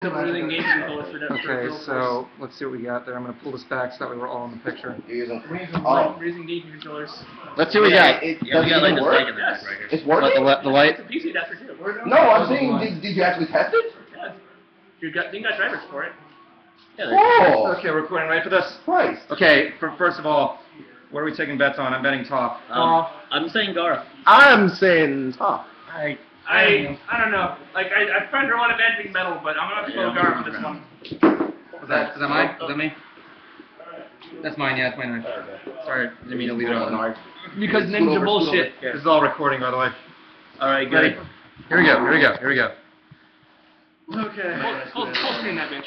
Okay, so let's see what we got there. I'm going to pull this back so that way we're all in the picture. We're using gaming controllers. Let's see what we got. Does it even work? It's working? The light? It's a PC adapter too. No, I'm saying, did you actually test it? Yeah. You got drivers for it. Oh! Okay, we're recording right for this? Christ. Okay, first of all, what are we taking bets on? I'm betting Toph. I'm saying Gaara. I'm saying Toph. I don't know. Like I find her one advancing metal, but I'm gonna go Gaara for this one. Is that mine? Is that me? That's mine, yeah, it's mine. Sorry, didn't mean to leave it on. Because ninja bullshit. This is all recording, by the way. Alright, Ready? good. Here we go. Okay. Full screen that bitch.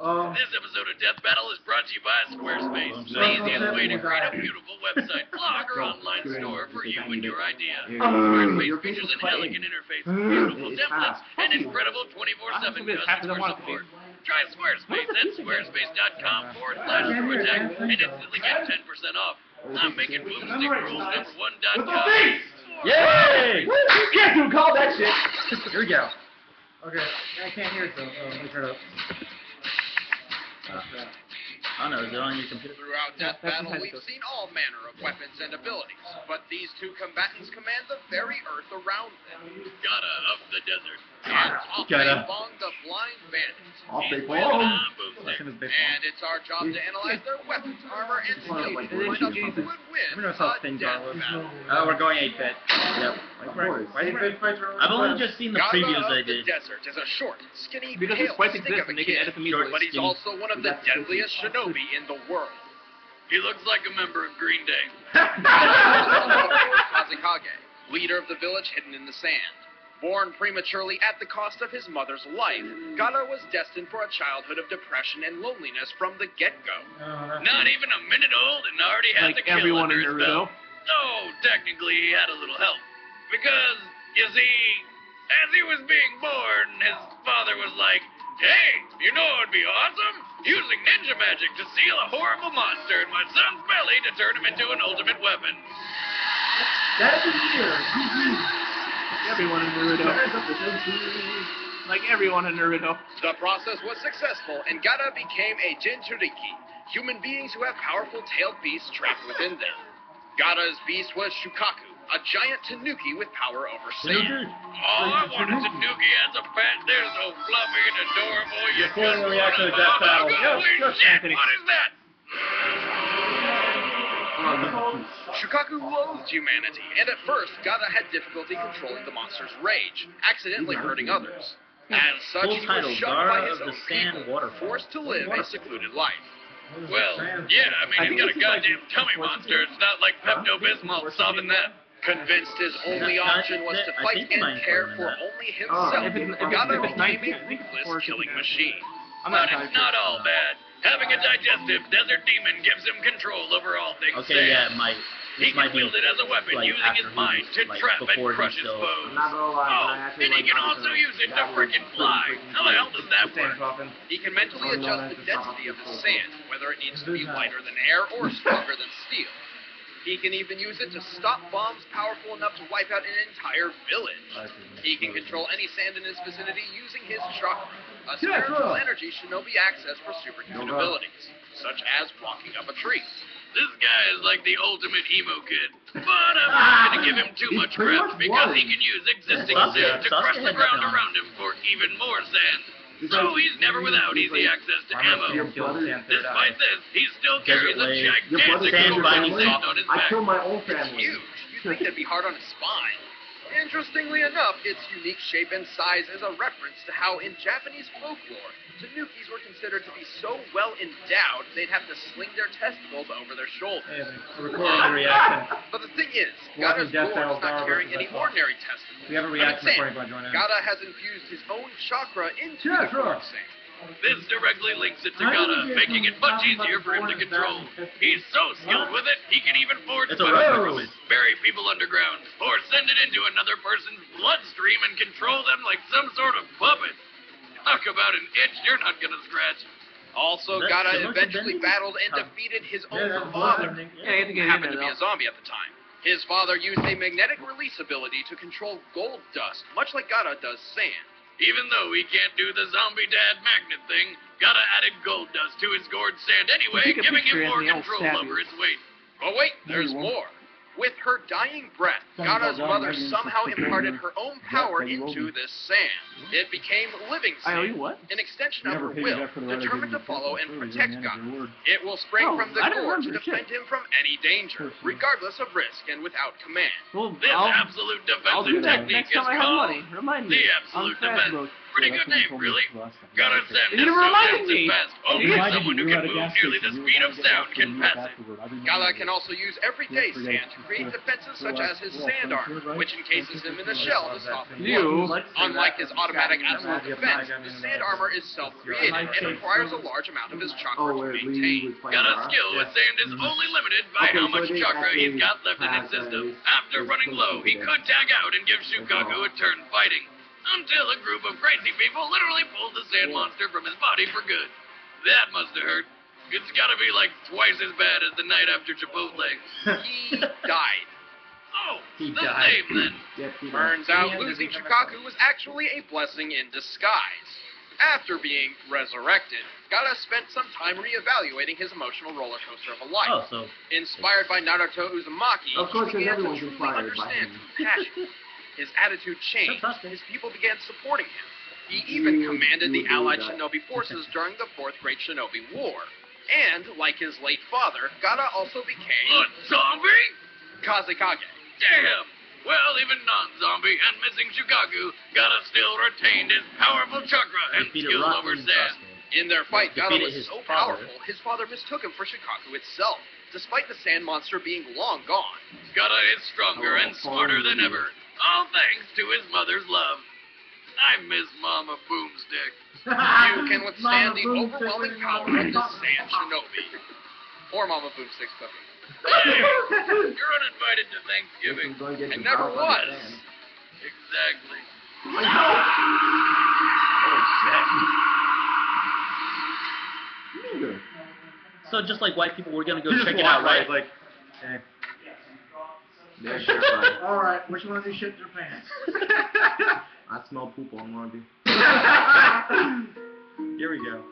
This episode of Death Battle is brought to you by Squarespace, the easiest way to create a beautiful website, blog, or online store for you and your idea. Squarespace features an elegant interface, beautiful templates, and incredible 24/7 customer support. Try Squarespace at squarespace.com/ProAttack and instantly get 10% off. I'm making boomstickrules1.com. Yay! You can't do call that shit. Here we go. Okay, I can't hear it though. Let me turn it up. I don't know, is it on your computer? Throughout Death Battle, we've seen all manner of weapons and abilities, but these two combatants command the very earth around them. Gaara of the desert. And Gaara. Bong the Blind Bandit. He's wielding a boomstick. And it's our job to analyze their weapons, armor, and skills to find out who would win a death battle. We're going 8-bit. Yep. I've only just seen the Gaara previews of I the did. desert is a short, skinny, Because pale his fights stick exist of a and they can kid, edit the music. but he's also one of the deadliest shinobi in the world. He looks like a member of Green Day. Kazekage, leader of the village hidden in the sand. Born prematurely at the cost of his mother's life, Gaara was destined for a childhood of depression and loneliness from the get-go. Not even a minute old and already had Like the kill everyone under in his Naruto. belt. No, technically he had a little help. Because, you see, as he was being born, his father was like, "Hey, you know what would be awesome? Using ninja magic to seal a horrible monster in my son's belly to turn him into an ultimate weapon." That's weird. Everyone in Naruto. Like everyone in Naruto. The process was successful, and Gaara became a Jinchuriki, human beings who have powerful tailed beasts trapped within them. Gaara's beast was Shukaku, a giant tanuki with power over sand. Oh, I want a tanuki as a pet. They're so fluffy and adorable. You just Recording the reaction want of Death Battle. Holy Yes, shit, Anthony. what is that? Shukaku loathed humanity, and at first, Gaara had difficulty controlling the monster's rage, accidentally hurting others. As such, Full he title, was shunned by Gaara his of the own Sand people, Waterfall. forced to live a secluded life. Well, yeah, I mean, he's got a goddamn tummy monster. It's not like Pepto-Bismol solving that. Convinced his only option was to fight and care for only himself, Gaara became a ruthless killing machine. But it's not all bad. Having a digestive desert demon gives him control over all things Okay, sand. yeah, it might. He This might can be wield it as a weapon, like using after his mind to like, trap and before crush he's his still- foes. Not gonna lie, Oh, I actually and he like can Gaara also because use it to that was frickin' fly. How the hell does that work? He can mentally adjust the density of his sand, whether it needs to be lighter than air or stronger than steel. He can even use it to stop bombs powerful enough to wipe out an entire village. He can control any sand in his vicinity using his chakra, a spiritual energy shinobi access for superhuman abilities, such as walking up a tree. This guy is like the ultimate emo kid. But I'm not gonna give him too much crap because he can use existing sand to crush the ground around him for even more sand. So he's never without easy access to ammo. Despite this, he still carries a gigantic Sand binding sand on his I back. killed my own It's family. huge. You'd think that'd be hard on his spine. Interestingly enough, its unique shape and size is a reference to how in Japanese folklore, tanukis were considered to be so well endowed they'd have to sling their testicles over their shoulders. Recording the reaction. But the thing is, Welcome Gaara's to Death lore Battle, is not Gaara carrying versus any Death Battle. ordinary testicles. We have a reaction recording if you want to join in. Gaara has infused his own chakra into Yeah, the sure. sand. This directly links it to Gaara, making it much easier for him to control. He's so skilled with it, he can even forge It's a weapons weapon. from it, bury people underground, or send it into another person's bloodstream and control them like some sort of puppet. Talk about an itch you're not gonna scratch. Also, Is that Gaara similar to eventually Bendy? battled and defeated his own that's father, blood. Yeah, you have to get happened in to there, be a zombie at the time. His father used a magnetic release ability to control gold dust, much like Gaara does sand. Even though he can't do the zombie dad magnet thing, Gaara added gold dust to his gourd sand anyway, giving him more control over its weight. But wait, there's more. With her dying breath, Gaara's mother somehow imparted her own power into this sand. It became living sand, an extension of her will, determined to follow and protect Gaara. It will spring from the gourd to defend him from any danger, regardless of risk and without command. This absolute defensive technique is called the absolute defense. Pretty good name, really. Gaara sand is so fast and fast, only someone who can move nearly the speed of sound can pass it. Gaara can also use everyday sand to create defenses such as his sand armor, which encases him in a shell to soften blows. Unlike his automatic absolute defense, the sand armor is self-created and requires a large amount of his chakra to maintain. Gaara's skill with sand is only limited by how much chakra he's got left in his system. After running low, he could tag out and give Shukaku a turn fighting. Until a group of crazy people literally pulled the sand monster from his body for good. That must have hurt. It's gotta be like twice as bad as the night after Chipotle. He died. Oh, the same then. Turns out losing Shukaku was actually a blessing in disguise. After being resurrected, Gaara spent some time reevaluating his emotional roller coaster of a life. Inspired by Naruto Uzumaki, he began to truly understand compassion. His attitude changed. His people began supporting him. He even commanded the Allied Shinobi forces during the Fourth Great Shinobi War. And, like his late father, Gaara also became... A zombie? Kazekage. Damn! Well, even non-zombie and missing Shukaku, Gaara still retained his powerful chakra and skill over sand. In their fight, Gaara was so powerful, his father mistook him for Shukaku itself, despite the sand monster being long gone. Gaara is stronger and smarter than ever. All thanks to his mother's love. I miss Mama Boomstick. You can withstand the overwhelming power of the Sand Shinobi. Or Mama Boomstick's cooking. Hey, you're uninvited to Thanksgiving. And never was. Exactly. So just like white people, we're gonna go check it out, right? Like, Yeah, sure, fine. Alright, which one of these shit your pants? I smell poop on Monday. Here we go.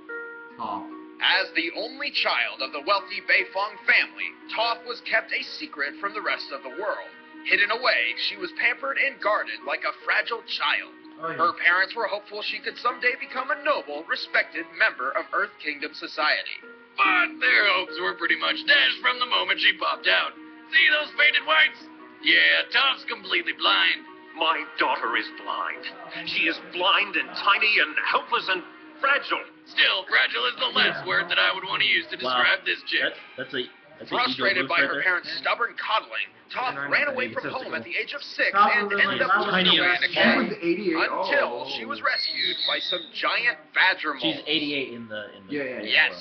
Toph. As the only child of the wealthy Beifong family, Toph was kept a secret from the rest of the world. Hidden away, she was pampered and guarded like a fragile child. Her parents were hopeful she could someday become a noble, respected member of Earth Kingdom society. But their hopes were pretty much dashed from the moment she popped out. See those faded whites? Yeah, Toph's completely blind. My daughter is blind. She is blind and tiny and helpless and fragile. Still, fragile is the last word that I would want to use to describe this chick. That's Frustrated by her parents' stubborn coddling, Toph ran away from home at the age of 6 and ended up living in a cave until she was rescued by some giant badger moles. She's 88 in the Yes,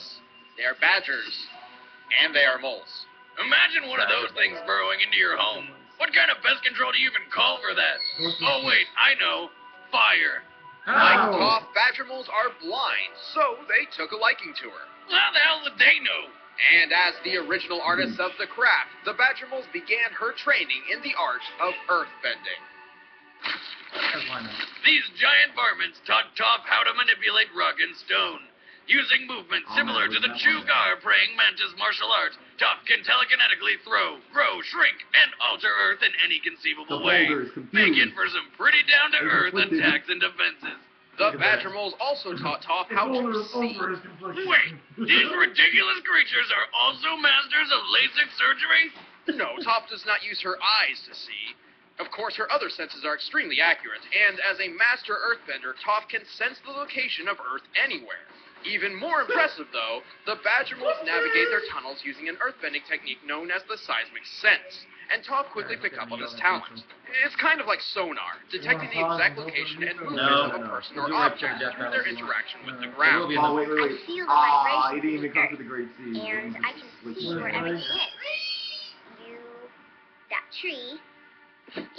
they are badgers, and they are moles. Imagine one of those things burrowing into your home. What kind of pest control do you even call for that? Oh wait, I know. Fire. Like Toph, badger moles are blind, so they took a liking to her. How the hell did they know? And as the original artists of the craft, the badger moles began her training in the art of earthbending. These giant varmints taught Toph how to manipulate rock and stone. Using movements similar to the Chugar praying mantis martial art, Toph can telekinetically throw, grow, shrink, and alter Earth in any conceivable way, making for some pretty down-to-earth attacks and defenses. The badger moles also taught Toph how to see. Wait, these ridiculous creatures are also masters of LASIK surgery? No, Toph does not use her eyes to see. Of course, her other senses are extremely accurate, and as a master earthbender, Toph can sense the location of Earth anywhere. Even more impressive, though, the badger moles navigate their tunnels using an earthbending technique known as the seismic sense, and Toph quickly picked up on this talent. It's kind of like sonar, detecting the exact location and movement of a person or object through their interaction with the ground. Oh, wait. I feel the Ah, he vibration didn't even come to the great sea. and I can see where everything is. You, that tree,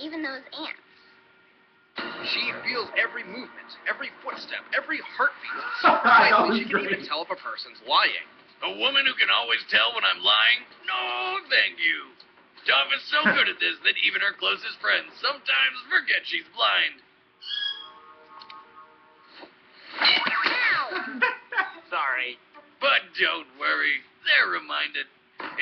even those ants. She feels every movement, every footstep, every heartbeat. So precisely she can even tell if a person's lying. A woman who can always tell when I'm lying? No, thank you. Toph is so good at this that even her closest friends sometimes forget she's blind. But don't worry, they're reminded.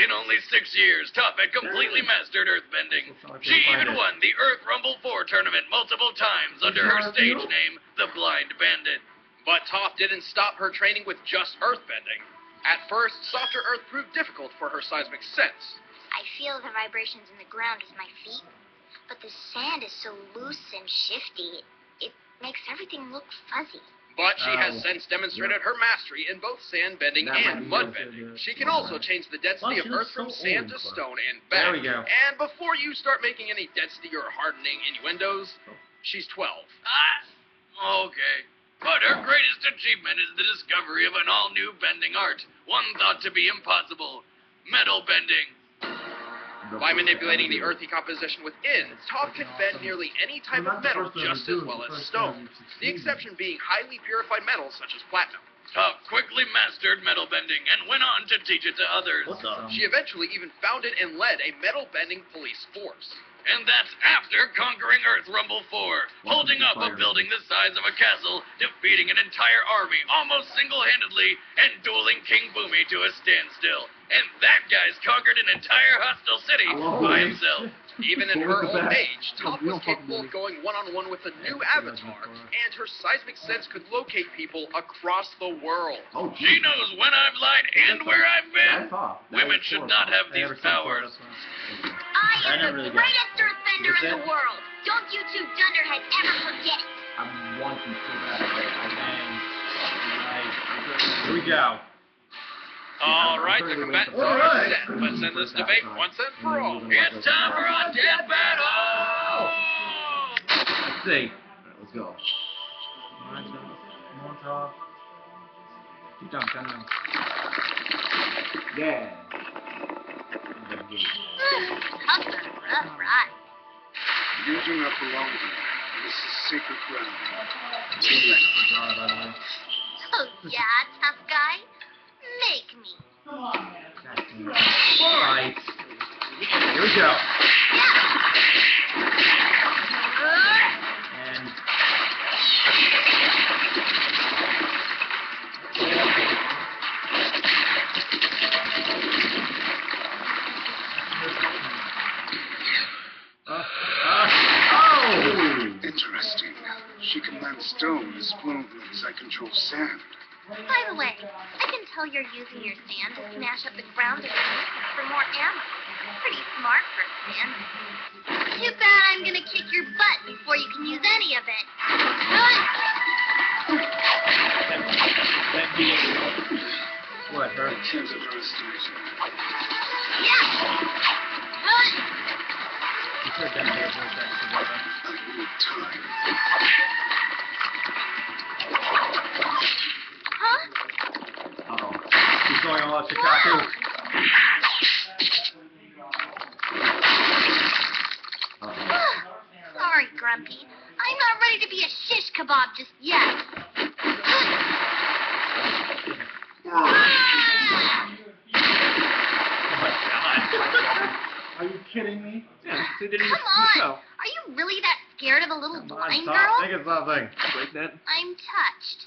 In only 6 years, Toph had completely mastered earthbending. She even won the Earth Rumble 4 tournament multiple times under her stage name, the Blind Bandit. But Toph didn't stop her training with just earthbending. At first, softer earth proved difficult for her seismic sense. I feel the vibrations in the ground with my feet, but the sand is so loose and shifty, it makes everything look fuzzy. But she has since demonstrated her mastery in both sand bending and mud bending. She can also change the density of earth from sand to stone and back. There we go. And before you start making any density or hardening innuendos, she's 12. Okay. But her greatest achievement is the discovery of an all-new bending art, one thought to be impossible, metal bending. By manipulating the earthy composition within, Toph can bend nearly any type of metal just as well as stone, the exception being highly purified metals such as platinum. Toph quickly mastered metal bending and went on to teach it to others. She eventually even founded and led a metal bending police force. And that's after conquering Earth Rumble 4, holding up a building the size of a castle, defeating an entire army almost single-handedly, and dueling King Boomy to a standstill. And that guy's conquered an entire hostile city by himself. Even in her old age, Toph was capable of going one-on-one with a new avatar, and her seismic sense could locate people across the world. She knows when I've lied and where I've been. Women should not have these powers. I am the greatest earthbender in the world. Don't you two dunderheads ever forget it. I want you so bad. Here we go. All right, the combatants are set. Let's end this debate once and for all. It's time for a death battle! Let's see. Alright, let's go. Molotov. Jump. Yeah. Tough, rough ride. You do not belong here. This is sacred ground. Oh yeah, tough guy. Make me. Alright. Here we go. And Interesting. She can land stone as fluently as I control sand. By the way, I can tell you're using your sand to smash up the ground underneath for more ammo. Pretty smart for a sand. Too bad I'm gonna kick your butt before you can use any of it. what, her? I can't underestimate her. Yeah. It's her down here for a second together. I need time. Huh? Uh-oh. She's going all out Chicago. Sorry, Grumpy. I'm not ready to be a shish kebab just yet. Are you kidding me? Yeah, she didn't Come on. Are you really that scared of a little blind girl? Think of something. Break that. I'm touched.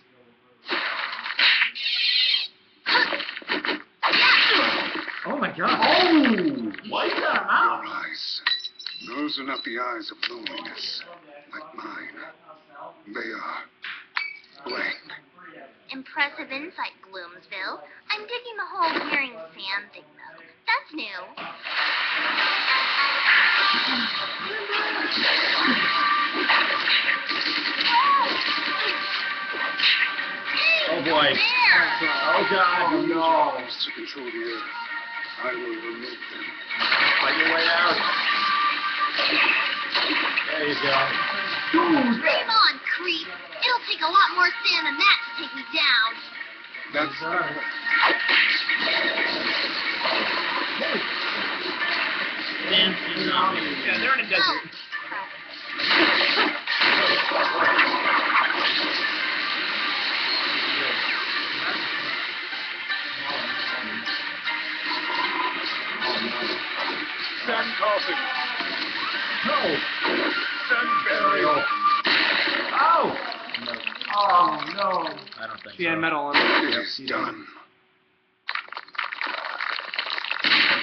Oh my god. Oh! Why you got him out? Your eyes. Those are not the eyes of loneliness, like mine. They are blank. Impressive insight, Gloomsville. I'm digging the whole hearing sand thing, though. That's new. Oh boy. There! Oh god. Use your no. arms to control the earth. I will remove them. Fight your way out. There you go. Dream on, creep. It'll take a lot more sand than that to take me down. That's the plan. Yeah, they're in a desert. Sand coffin. No. Sand burial. Oh. Oh, no. I don't think She had so. metal on it. It is done.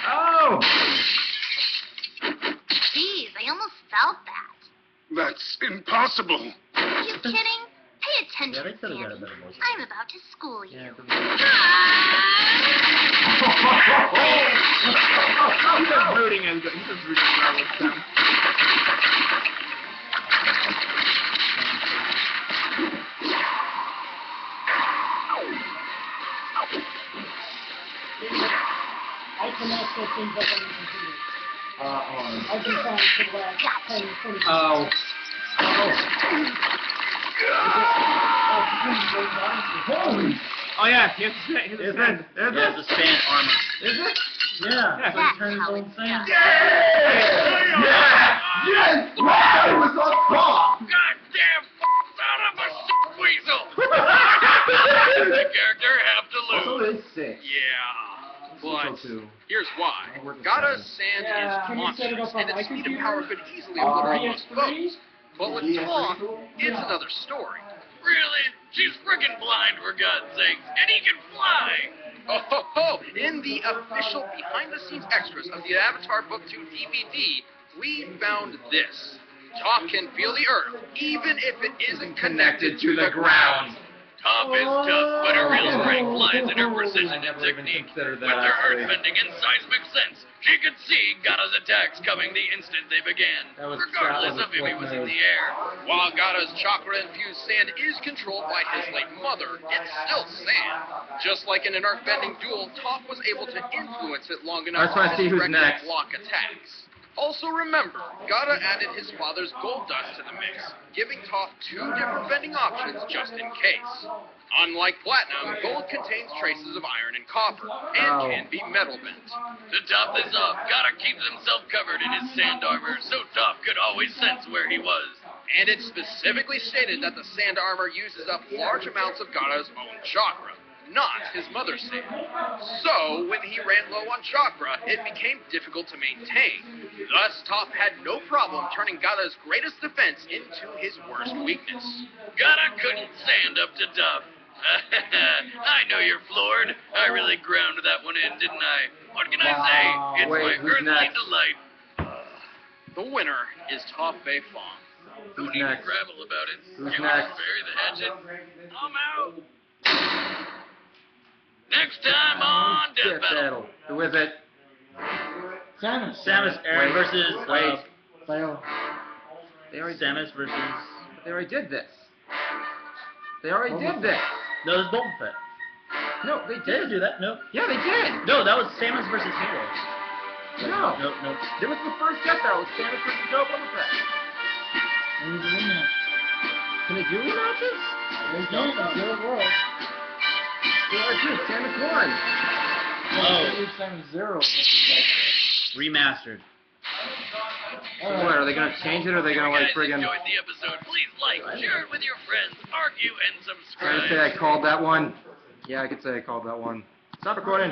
Oh! Jeez, I almost felt that. That's impossible. Are you kidding? Pay attention, Yeah, they could have got a Sandy. better motion. I'm about to school you. Yeah, He's just rooting as he's just rooting for all this time. I cannot set things up on the computer. I've been trying for the last 10, 20 Oh. Oh yeah, he has to say, Is it? Yeah, it's a span armor. Is it? Yeah, Yeah. so he turned his own thing. Yes! Wow, it was on top! Goddamn son of a weasel! The character have to lose. Also, it's 6. Yeah, but Too. here's why. Gaara's sand Yeah, is can you set it monstrous, up on and my its speed and computer? power could easily obliterate most PS3? foes. But with Toph, it's another story. Really? She's friggin' blind, for God's sake. And he can fly! Oh, ho, ho. In the official behind-the-scenes extras of the Avatar Book 2 DVD, we found this. Toph can feel the earth, even if it isn't connected to the ground. Toph is tough, but her real strength lies in her precision and technique. With her earthbending and seismic sense, she could see Gaara's attacks coming the instant they began, regardless of if he was in the air. While Gaara's chakra-infused sand is controlled by his late mother, it's still sand. Just like in an earthbending duel, Toph was able to influence it long enough I just wanna see who's directly next. block attacks. Also remember, Gaara added his father's gold dust to the mix, giving Toph 2 different bending options just in case. Unlike platinum, gold contains traces of iron and copper, and can be metal bent. To top this off, Gaara keeps himself covered in his sand armor, so Toph could always sense where he was. And it's specifically stated that the sand armor uses up large amounts of Gaara's own chakra, not his mother's sand. So, when he ran low on chakra, it became difficult to maintain. Thus, Toph had no problem turning Gaara's greatest defense into his worst weakness. Gaara couldn't stand up to Toph. I know you're floored. I really ground that one in, didn't I? What can I say? It's Wait, my who's earthly next? delight. The winner is Toph Bei Fong. Who Who's needs to next? gravel about it? Who's Can we next? just bury the hatchet? I'm out. Next time on Death Battle. Who is it? Samus. Samus Aran Wait, versus wait. Fail. They already, Samus versus they already did this. They already did this. no, it's Boba Fett. No, they They didn't did. do that. No, Yeah, they did. no, that was Samus versus Halo. No. No. There was the first Death Battle. It was Samus versus Boba Fett. And he's a rematch. Can they do rematches? They did in the real world. They already did. Samus won. Oh. Samus 0. Remastered. What, are they gonna change it or are they gonna like If you guys friggin'... enjoyed the episode, please like, share it with your friends, argue, and Can I say subscribe. I called that one? Yeah, I could say I called that one. Stop recording.